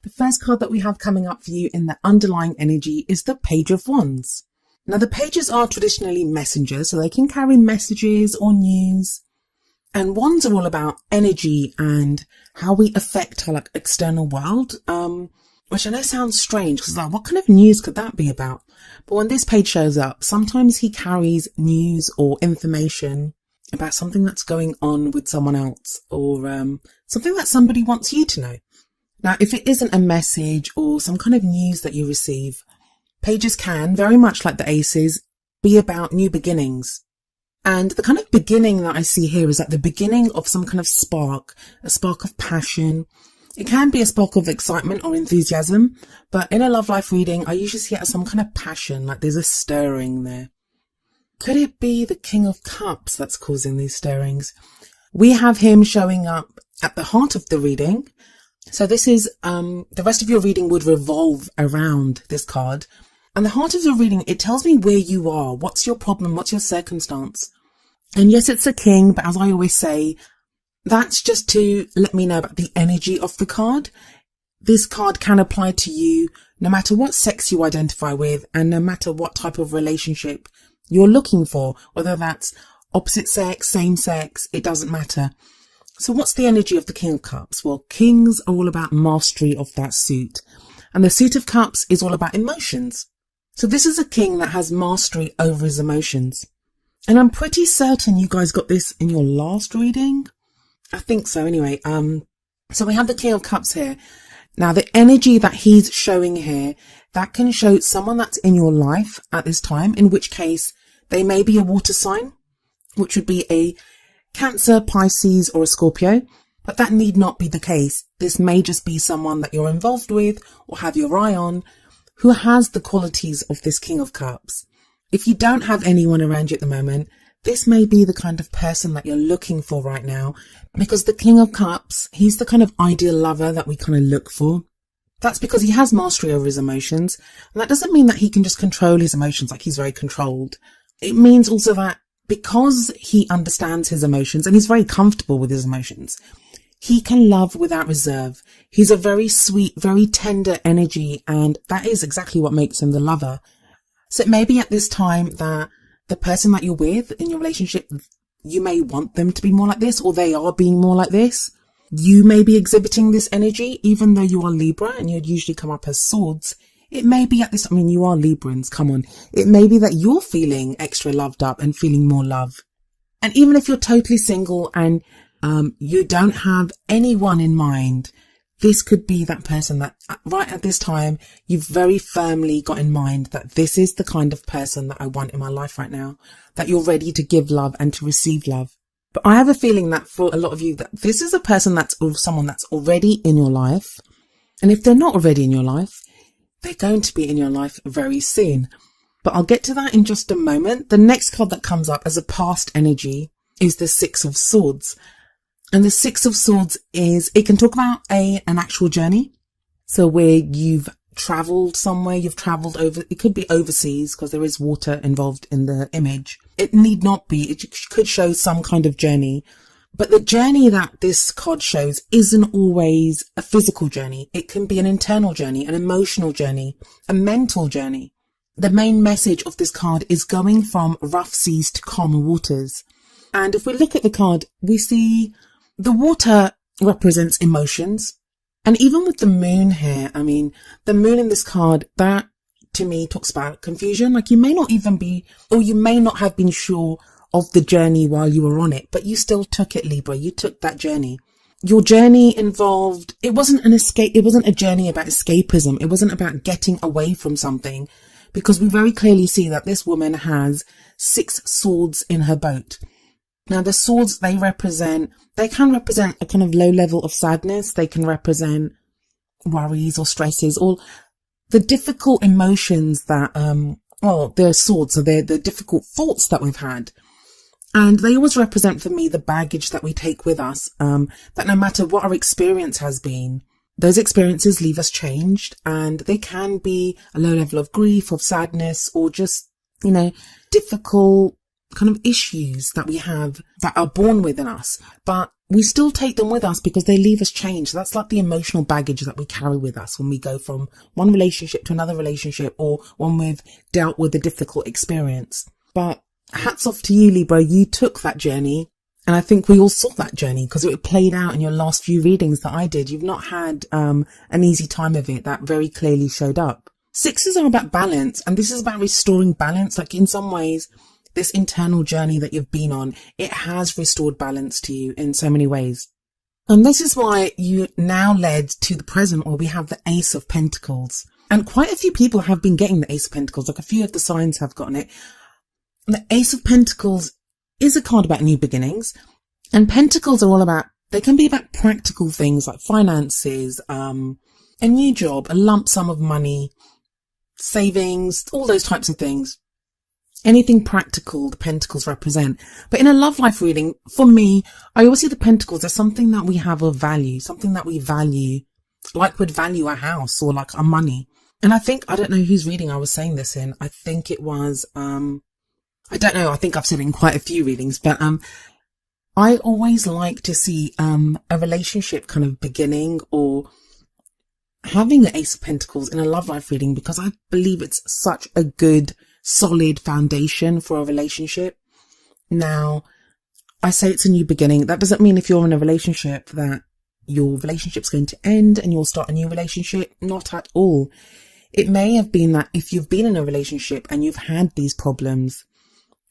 The first card that we have coming up for you in the underlying energy is the Page of Wands. Now, the pages are traditionally messengers, so they can carry messages or news. And wands are all about energy and how we affect our external world, which I know sounds strange because what kind of news could that be about? But when this page shows up, sometimes he carries news or information about something that's going on with someone else or something that somebody wants you to know. Now, if it isn't a message or some kind of news that you receive, pages can, very much like the aces, be about new beginnings. And the kind of beginning that I see here is at the beginning of some kind of spark, a spark of passion. It can be a spark of excitement or enthusiasm, but in a love life reading, I usually see it as some kind of passion, like there's a stirring there. Could it be the King of Cups that's causing these stirrings? We have him showing up at the heart of the reading. So this is, the rest of your reading would revolve around this card. And the heart of the reading, it tells me where you are. What's your problem? What's your circumstance? And yes, it's a king, but as I always say, that's just to let me know about the energy of the card. This card can apply to you no matter what sex you identify with and no matter what type of relationship you're looking for, whether that's opposite sex, same sex, it doesn't matter. So what's the energy of the King of Cups? Well, kings are all about mastery of that suit. And the Suit of Cups is all about emotions. So this is a king that has mastery over his emotions. And I'm pretty certain you guys got this in your last reading. I think so anyway. So we have the King of Cups here. Now the energy that he's showing here, that can show someone that's in your life at this time, in which case they may be a water sign, which would be a Cancer, Pisces or a Scorpio. But that need not be the case. This may just be someone that you're involved with or have your eye on who has the qualities of this King of Cups. If you don't have anyone around you at the moment, this may be the kind of person that you're looking for right now, because the King of Cups, he's the kind of ideal lover that we kind of look for. That's because he has mastery over his emotions. And that doesn't mean that he can just control his emotions like he's very controlled. It means also that because he understands his emotions and he's very comfortable with his emotions, he can love without reserve. He's a very sweet, very tender energy, and that is exactly what makes him the lover. So it may be at this time that the person that you're with in your relationship, you may want them to be more like this, or they are being more like this. You may be exhibiting this energy, even though you are Libra and you'd usually come up as swords. It may be at this, I mean, you are Librans, come on. It may be that you're feeling extra loved up and feeling more love. And even if you're totally single and you don't have anyone in mind, this could be that person that right at this time, you've very firmly got in mind that this is the kind of person that I want in my life right now, that you're ready to give love and to receive love. But I have a feeling that for a lot of you, that this is a person that's or someone that's already in your life. And if they're not already in your life, they're going to be in your life very soon. But I'll get to that in just a moment. The next card that comes up as a past energy is the Six of Swords. And the Six of Swords is, it can talk about an actual journey. So where you've traveled somewhere, you've traveled over, it could be overseas because there is water involved in the image. It need not be, it could show some kind of journey. But the journey that this card shows isn't always a physical journey. It can be an internal journey, an emotional journey, a mental journey. The main message of this card is going from rough seas to calmer waters. And if we look at the card, we see the water represents emotions. And even with the moon here, I mean, the moon in this card, that to me talks about confusion. Like you may not even be, or you may not have been sure of the journey while you were on it, but you still took it, Libra. You took that journey. Your journey involved, it wasn't an escape. It wasn't a journey about escapism. It wasn't about getting away from something, because we very clearly see that this woman has 6 swords in her boat. Now the swords, they can represent a kind of low level of sadness. They can represent worries or stresses or the difficult emotions that, they're swords. So they're the difficult thoughts that we've had. And they always represent for me the baggage that we take with us, that no matter what our experience has been, those experiences leave us changed, and they can be a low level of grief, of sadness, or just, difficult kind of issues that we have that are born within us. But we still take them with us because they leave us changed. That's like the emotional baggage that we carry with us when we go from one relationship to another relationship, or when we've dealt with a difficult experience. But hats off to you, Libra. You took that journey. And I think we all saw that journey because it played out in your last few readings that I did. You've not had an easy time of it. That very clearly showed up. Sixes are about balance, and this is about restoring balance. Like, in some ways, this internal journey that you've been on, it has restored balance to you in so many ways. And this is why you now led to the present, where we have the Ace of Pentacles. And quite a few people have been getting the Ace of Pentacles. Like, a few of the signs have gotten it. And the Ace of Pentacles is a card about new beginnings, and pentacles are all about, they can be about practical things like finances, a new job, a lump sum of money, savings, all those types of things. Anything practical the pentacles represent. But in a love life reading, for me, I always see the pentacles as something that we have of value, something that we value, like we'd value a house or like our money. And I think, I don't know whose reading I was saying this in. I think it was, I don't know. I think I've said it in quite a few readings, but I always like to see a relationship kind of beginning or having the Ace of Pentacles in a love life reading, because I believe it's such a good, solid foundation for a relationship. Now, I say it's a new beginning. That doesn't mean if you're in a relationship that your relationship's going to end and you'll start a new relationship. Not at all. It may have been that if you've been in a relationship and you've had these problems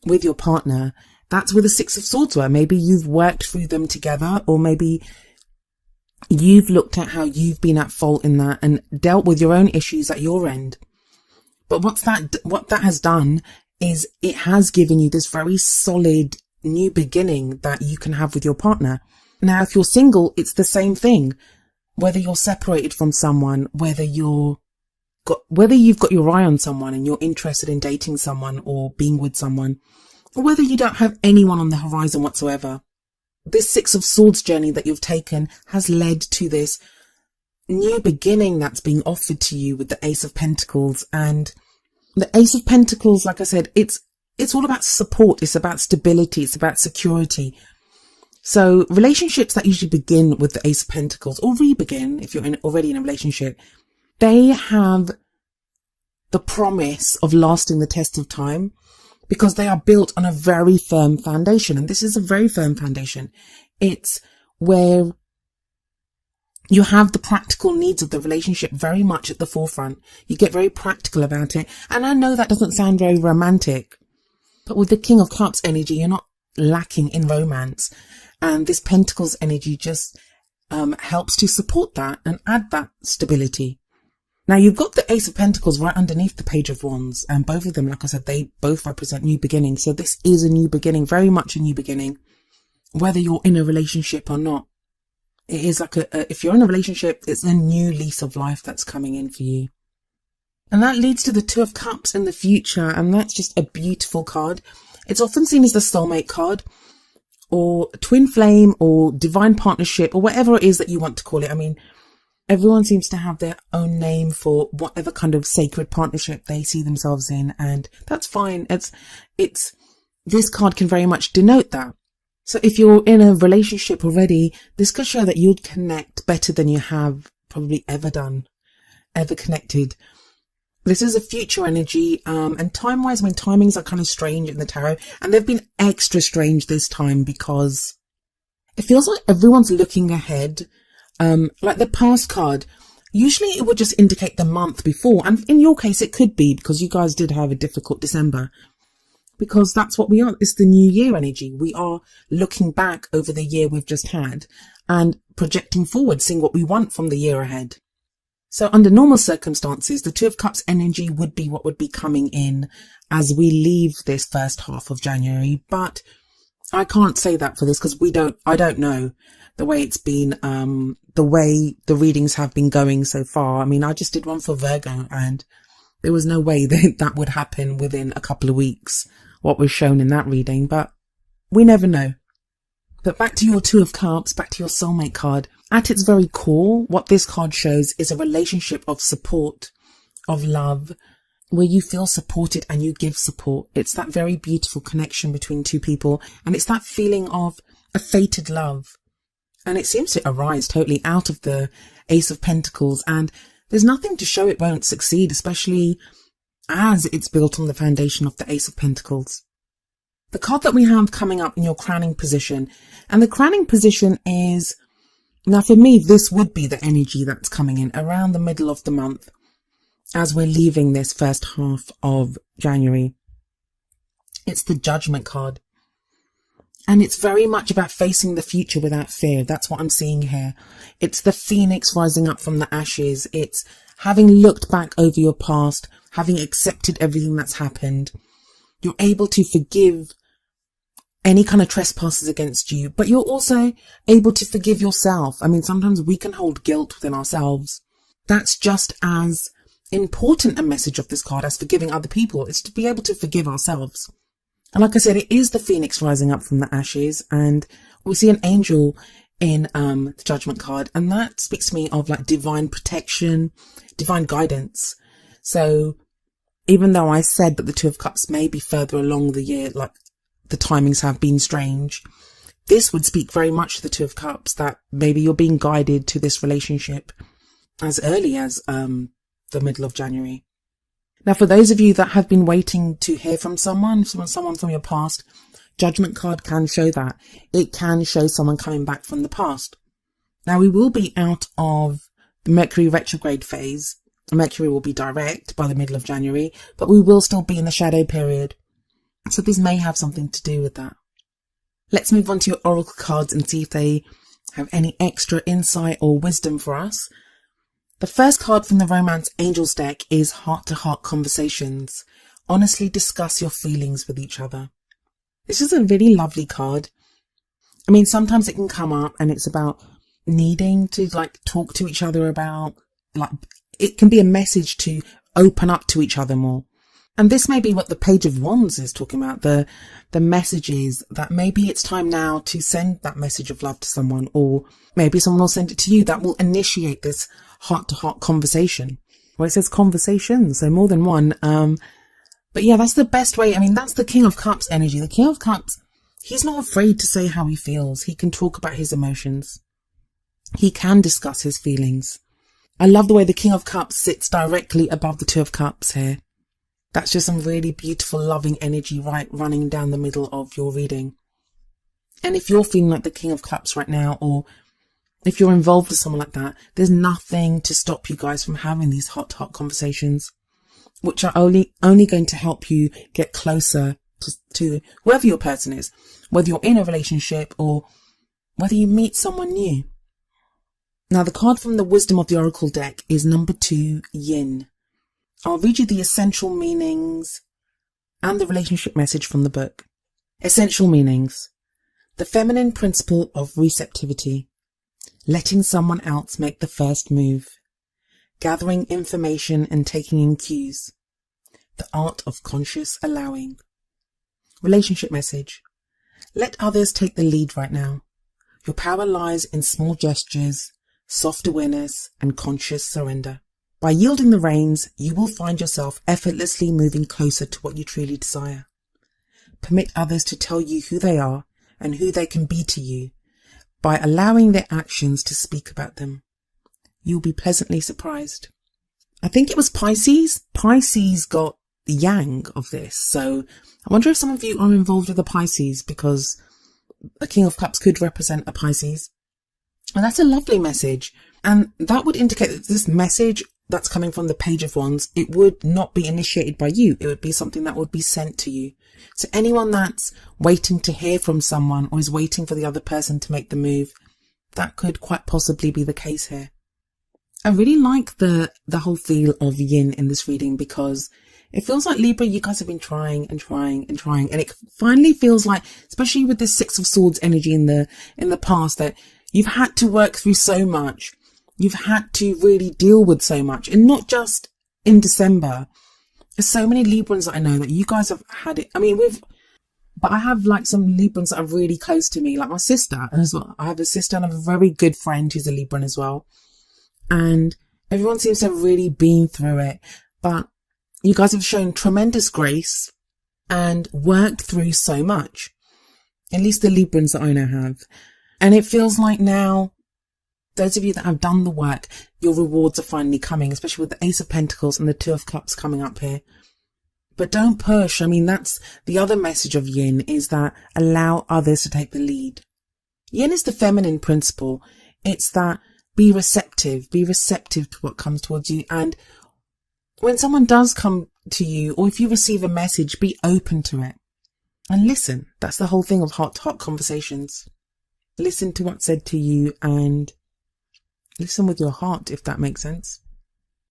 with your partner, that's where the Six of Swords were. Maybe you've worked through them together, or maybe you've looked at how you've been at fault in that and dealt with your own issues at your end. But what that has done is it has given you this very solid new beginning that you can have with your partner. Now, if you're single, it's the same thing. Whether you're separated from someone, whether you've got your eye on someone and you're interested in dating someone or being with someone, or whether you don't have anyone on the horizon whatsoever, this Six of Swords journey that you've taken has led to this new beginning that's being offered to you with the Ace of Pentacles. And the Ace of Pentacles, like I said, it's all about support. It's about stability. It's about security. So relationships that usually begin with the Ace of Pentacles, or re-begin if you're already in a relationship, they have the promise of lasting the test of time, because they are built on a very firm foundation. And this is a very firm foundation. It's where you have the practical needs of the relationship very much at the forefront. You get very practical about it. And I know that doesn't sound very romantic, but with the King of Cups energy, you're not lacking in romance. And this Pentacles energy just helps to support that and add that stability. Now, you've got the Ace of Pentacles right underneath the Page of Wands, and both of them, like I said, they both represent new beginnings. So this is a new beginning, very much a new beginning, whether you're in a relationship or not. It is like if you're in a relationship, it's a new lease of life that's coming in for you. And that leads to the Two of Cups in the future, and that's just a beautiful card. It's often seen as the soulmate card, or twin flame, or divine partnership, or whatever it is that you want to call it. I mean, everyone seems to have their own name for whatever kind of sacred partnership they see themselves in, and that's fine. This card can very much denote that. So if you're in a relationship already, this could show that you'd connect better than you have probably ever connected. This is a future energy, and time-wise, I mean, timings are kind of strange in the tarot, and they've been extra strange this time because it feels like everyone's looking ahead. Like the past card, usually it would just indicate the month before. And in your case, it could be because you guys did have a difficult December, because that's what we are. It's the new year energy. We are looking back over the year we've just had and projecting forward, seeing what we want from the year ahead. So under normal circumstances, the Two of Cups energy would be what would be coming in as we leave this first half of January. But I can't say that for this because I don't know the way it's been, the way the readings have been going so far. I mean, I just did one for Virgo and there was no way that would happen within a couple of weeks, what was shown in that reading, but we never know. But back to your Two of Cups, back to your soulmate card. At its very core, what this card shows is a relationship of support, of love, where you feel supported and you give support. It's that very beautiful connection between two people. And it's that feeling of a fated love. And it seems to arise totally out of the Ace of Pentacles, and there's nothing to show it won't succeed, especially as it's built on the foundation of the Ace of Pentacles. The card that we have coming up in your crowning position, and the crowning position is, now for me, this would be the energy that's coming in around the middle of the month as we're leaving this first half of January. It's the Judgment card. And it's very much about facing the future without fear. That's what I'm seeing here. It's the phoenix rising up from the ashes. It's having looked back over your past, having accepted everything that's happened. You're able to forgive any kind of trespasses against you, but you're also able to forgive yourself. I mean, sometimes we can hold guilt within ourselves. That's just as important a message of this card as forgiving other people. It's to be able to forgive ourselves. And like I said, it is the phoenix rising up from the ashes, and we see an angel in the Judgment card, and that speaks to me of like divine protection, divine guidance. So even though I said that the Two of Cups may be further along the year, like the timings have been strange, this would speak very much to the Two of Cups, that maybe you're being guided to this relationship as early as the middle of January. Now, for those of you that have been waiting to hear from someone from your past, Judgment card can show that. It can show someone coming back from the past. Now, we will be out of the Mercury retrograde phase. Mercury will be direct by the middle of January, but we will still be in the shadow period. So this may have something to do with that. Let's move on to your oracle cards and see if they have any extra insight or wisdom for us. The first card from the Romance Angels deck is heart-to-heart conversations. Honestly discuss your feelings with each other. This is a really lovely card. I mean, sometimes it can come up and it's about needing to like talk to each other about, like, it can be a message to open up to each other more. And this may be what the Page of Wands is talking about, the messages that maybe it's time now to send that message of love to someone, or maybe someone will send it to you that will initiate this heart-to-heart conversation. Well, it says conversation, so more than one. But yeah, that's the best way. I mean, that's the King of Cups energy. The King of Cups, he's not afraid to say how he feels. He can talk about his emotions. He can discuss his feelings. I love the way the King of Cups sits directly above the Two of Cups here. That's just some really beautiful, loving energy running down the middle of your reading. And if you're feeling like the King of Cups right now, or if you're involved with someone like that, there's nothing to stop you guys from having these heart-to-heart conversations, which are only going to help you get closer to whoever your person is, whether you're in a relationship or whether you meet someone new. Now, the card from the Wisdom of the Oracle deck is number 2, Yin. I'll read you the essential meanings and the relationship message from the book. Essential meanings. The feminine principle of receptivity. Letting someone else make the first move. Gathering information and taking in cues. The art of conscious allowing. Relationship message. Let others take the lead right now. Your power lies in small gestures, soft awareness, and conscious surrender. By yielding the reins, you will find yourself effortlessly moving closer to what you truly desire. Permit others to tell you who they are and who they can be to you by allowing their actions to speak about them. You'll be pleasantly surprised. I think it was Pisces. Pisces got the yang of this. So I wonder if some of you are involved with the Pisces, because the King of Cups could represent a Pisces. And that's a lovely message. And that would indicate that this message that's coming from the Page of Wands, it would not be initiated by you. It would be something that would be sent to you. So anyone that's waiting to hear from someone or is waiting for the other person to make the move, that could quite possibly be the case here. I really like the whole feel of yin in this reading, because it feels like, Libra, you guys have been trying and trying and trying. And it finally feels like, especially with this Six of Swords energy in the past, that you've had to work through so much. You've had to really deal with so much, and not just in December. There's so many Librans that I know that you guys have had it. I mean, but I have like some Librans that are really close to me, like my sister as well. I have a sister and I have a very good friend who's a Libran as well. And everyone seems to have really been through it. But you guys have shown tremendous grace and worked through so much. At least the Librans that I know have. And it feels like now, those of you that have done the work, your rewards are finally coming, especially with the Ace of Pentacles and the Two of Cups coming up here. But don't push. I mean, that's the other message of yin, is that allow others to take the lead. Yin is the feminine principle. It's that be receptive to what comes towards you. And when someone does come to you, or if you receive a message, be open to it and listen. That's the whole thing of heart-to-heart conversations. Listen to what's said to you and listen with your heart, if that makes sense.